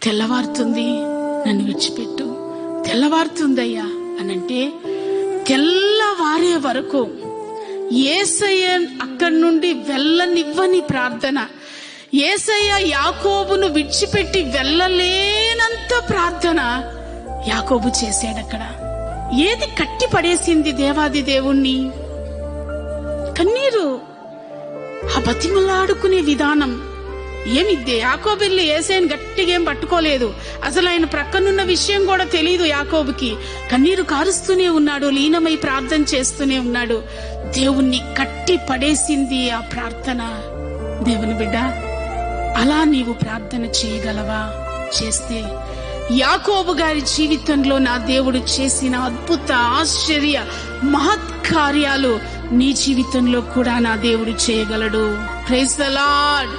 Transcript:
తెల్లవారుతుంది, నన్ను విడిచిపెట్టు, తెల్లవారుతుందయ్యా అనంటే తెల్లవారే వరకు యేసయ్య అక్కడి నుండి వెళ్ళనివ్వని ప్రార్థన, యేసయ్య యాకోబును విడిచిపెట్టి వెళ్ళలేనంత ప్రార్థన యాకోబు చేశాడు. అక్కడ ఏది కట్టి పడేసింది దేవాది దేవుణ్ణి? కన్నీరు, ఆ బతిమలాడుకునే విధానం. ఏమిద్దే యాకోబు వెళ్ళి యేసయ్యను గట్టిగా ఏం పట్టుకోలేదు. అసలు ఆయన ప్రక్కనున్న విషయం కూడా తెలియదు యాకోబుకి. కన్నీరు కారుస్తూనే ఉన్నాడు, లీనమై ప్రార్థన చేస్తూనే ఉన్నాడు. దేవుణ్ణి కట్టి పడేసింది ఆ ప్రార్థన. దేవుని బిడ్డ, అలా నీవు ప్రార్థన చేయగలవా? చేస్తే యాకోబు గారి జీవితంలో నా దేవుడు చేసిన అద్భుత ఆశ్చర్య మహత్కార్యాలు నీ జీవితంలో కూడా నా దేవుడు చేయగలడు. Praise the lord.